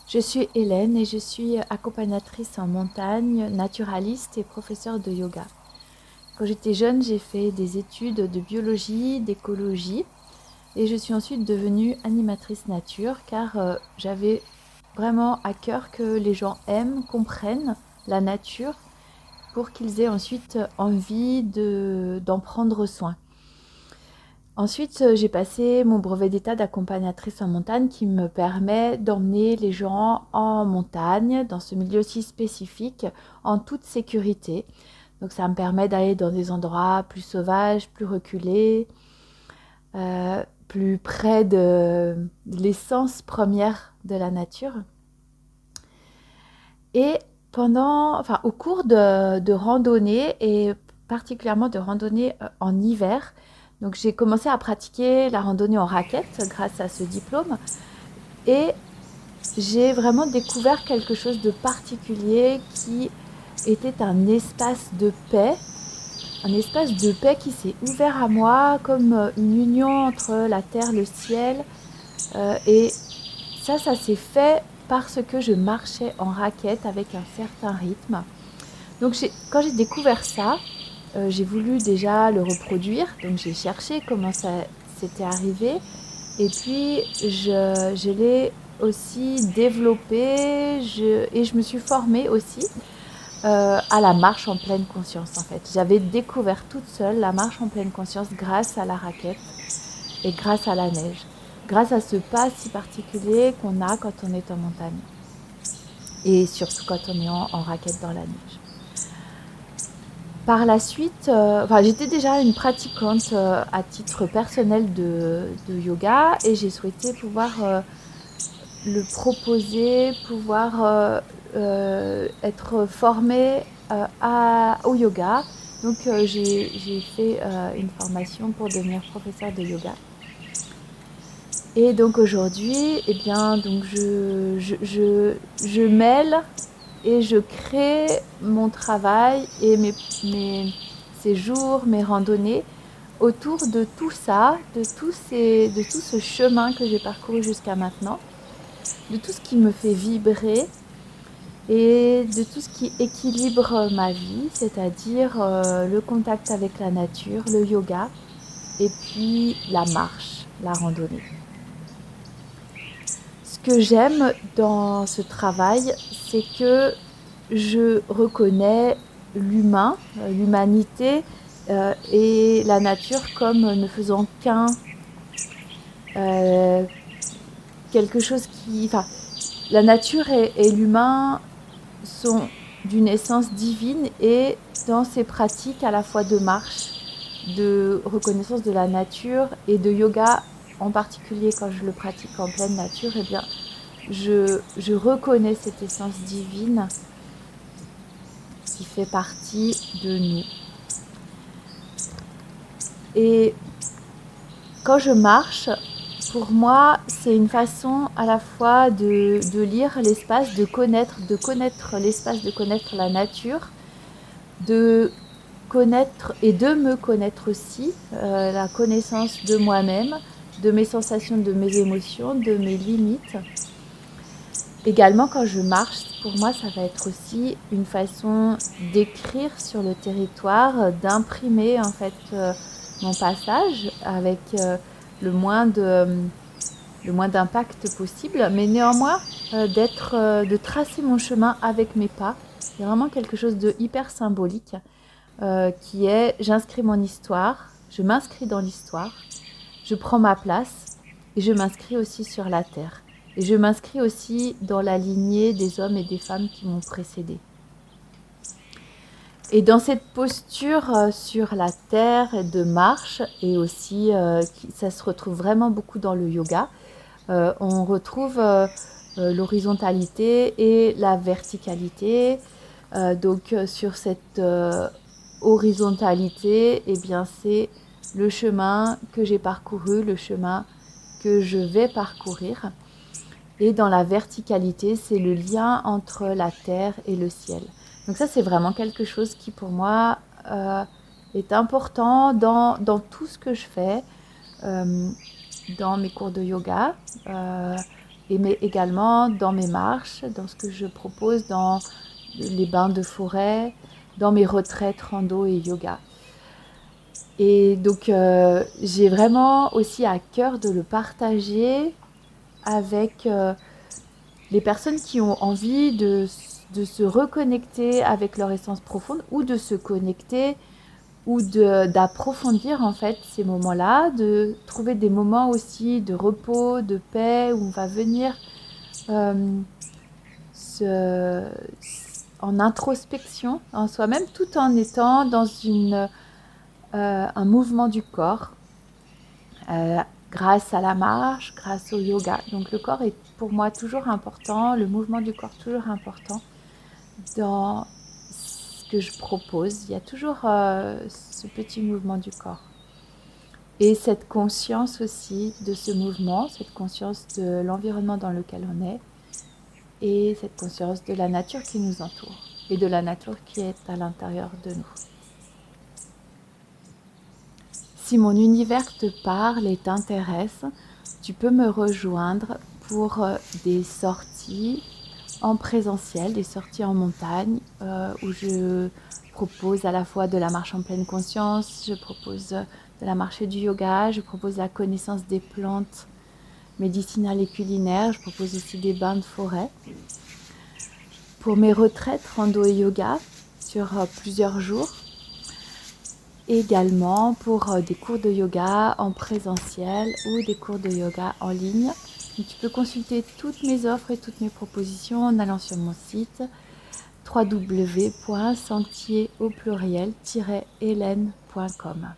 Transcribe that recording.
Je suis Hélène et je suis accompagnatrice en montagne, naturaliste et professeure de yoga. Quand j'étais jeune, j'ai fait des études de biologie, d'écologie et je suis ensuite devenue animatrice nature car j'avais vraiment à cœur que les gens aiment, comprennent la nature pour qu'ils aient ensuite envie d'en prendre soin. Ensuite, j'ai passé mon brevet d'état d'accompagnatrice en montagne qui me permet d'emmener les gens en montagne, dans ce milieu si spécifique, en toute sécurité. Donc ça me permet d'aller dans des endroits plus sauvages, plus reculés, plus près de l'essence première de la nature. Et au cours de randonnées, et particulièrement de randonnées en hiver, donc j'ai commencé à pratiquer la randonnée en raquette grâce à ce diplôme et j'ai vraiment découvert quelque chose de particulier qui était un espace de paix qui s'est ouvert à moi comme une union entre la terre, le ciel. Et ça s'est fait parce que je marchais en raquette avec un certain rythme. Donc quand j'ai découvert ça, j'ai voulu déjà le reproduire. Donc j'ai cherché comment ça s'était arrivé. Et puis je l'ai aussi développé et je me suis formée aussi à la marche en pleine conscience en fait. J'avais découvert toute seule la marche en pleine conscience grâce à la raquette et grâce à la neige. Grâce à ce pas si particulier qu'on a quand on est en montagne. Et surtout quand on est en raquette dans la neige. Par la suite, j'étais déjà une pratiquante à titre personnel de yoga et j'ai souhaité pouvoir le proposer, pouvoir être formée au yoga. Donc j'ai fait une formation pour devenir professeure de yoga. Et donc aujourd'hui, eh bien, donc je mêle et je crée mon travail et mes séjours, mes randonnées autour de tout ça, de tout ce chemin que j'ai parcouru jusqu'à maintenant, de tout ce qui me fait vibrer et de tout ce qui équilibre ma vie, c'est-à-dire le contact avec la nature, le yoga et puis la marche, la randonnée. Ce que j'aime dans ce travail, c'est que je reconnais l'humain, l'humanité et la nature comme ne faisant euh, quelque chose qui... Enfin, la nature et l'humain sont d'une essence divine et dans ces pratiques à la fois de marche, de reconnaissance de la nature et de yoga en particulier quand je le pratique en pleine nature, eh bien, je reconnais cette essence divine qui fait partie de nous. Et quand je marche, pour moi, c'est une façon à la fois de lire l'espace, de connaître l'espace, de connaître la nature, de connaître et de me connaître aussi, la connaissance de moi-même, de mes sensations, de mes émotions, de mes limites. Également, quand je marche, pour moi, ça va être aussi une façon d'écrire sur le territoire, d'imprimer en fait mon passage avec le moins d'impact possible, mais néanmoins de tracer mon chemin avec mes pas. Il y a vraiment quelque chose de hyper symbolique qui est j'inscris mon histoire, je m'inscris dans l'histoire, je prends ma place et je m'inscris aussi sur la terre. Et je m'inscris aussi dans la lignée des hommes et des femmes qui m'ont précédée. Et dans cette posture sur la terre de marche, et aussi ça se retrouve vraiment beaucoup dans le yoga, on retrouve l'horizontalité et la verticalité. Sur cette horizontalité, eh bien, c'est le chemin que j'ai parcouru, le chemin que je vais parcourir. Et dans la verticalité, c'est le lien entre la terre et le ciel. Donc ça, c'est vraiment quelque chose qui, pour moi, est important dans tout ce que je fais, dans mes cours de yoga, mais également dans mes marches, dans ce que je propose dans les bains de forêt, dans mes retraites rando et yoga. Et donc j'ai vraiment aussi à cœur de le partager avec les personnes qui ont envie de se reconnecter avec leur essence profonde ou de se connecter ou d'approfondir en fait ces moments-là, de trouver des moments aussi de repos, de paix où on va venir euh, se, en introspection en soi-même tout en étant dans un mouvement du corps euh, grâce à la marche, grâce au yoga. Donc le corps est pour moi toujours important, le mouvement du corps toujours important dans ce que je propose. Il y a toujours ce petit mouvement du corps. Et cette conscience aussi de ce mouvement, cette conscience de l'environnement dans lequel on est et cette conscience de la nature qui nous entoure et de la nature qui est à l'intérieur de nous. Si mon univers te parle et t'intéresse, tu peux me rejoindre pour des sorties en présentiel, des sorties en montagne où je propose à la fois de la marche en pleine conscience, je propose de la marche et du yoga, je propose la connaissance des plantes médicinales et culinaires, je propose aussi des bains de forêt. Pour mes retraites rando et yoga sur plusieurs jours, également pour des cours de yoga en présentiel ou des cours de yoga en ligne. Donc, tu peux consulter toutes mes offres et toutes mes propositions en allant sur mon site www.sentier-hélène.com.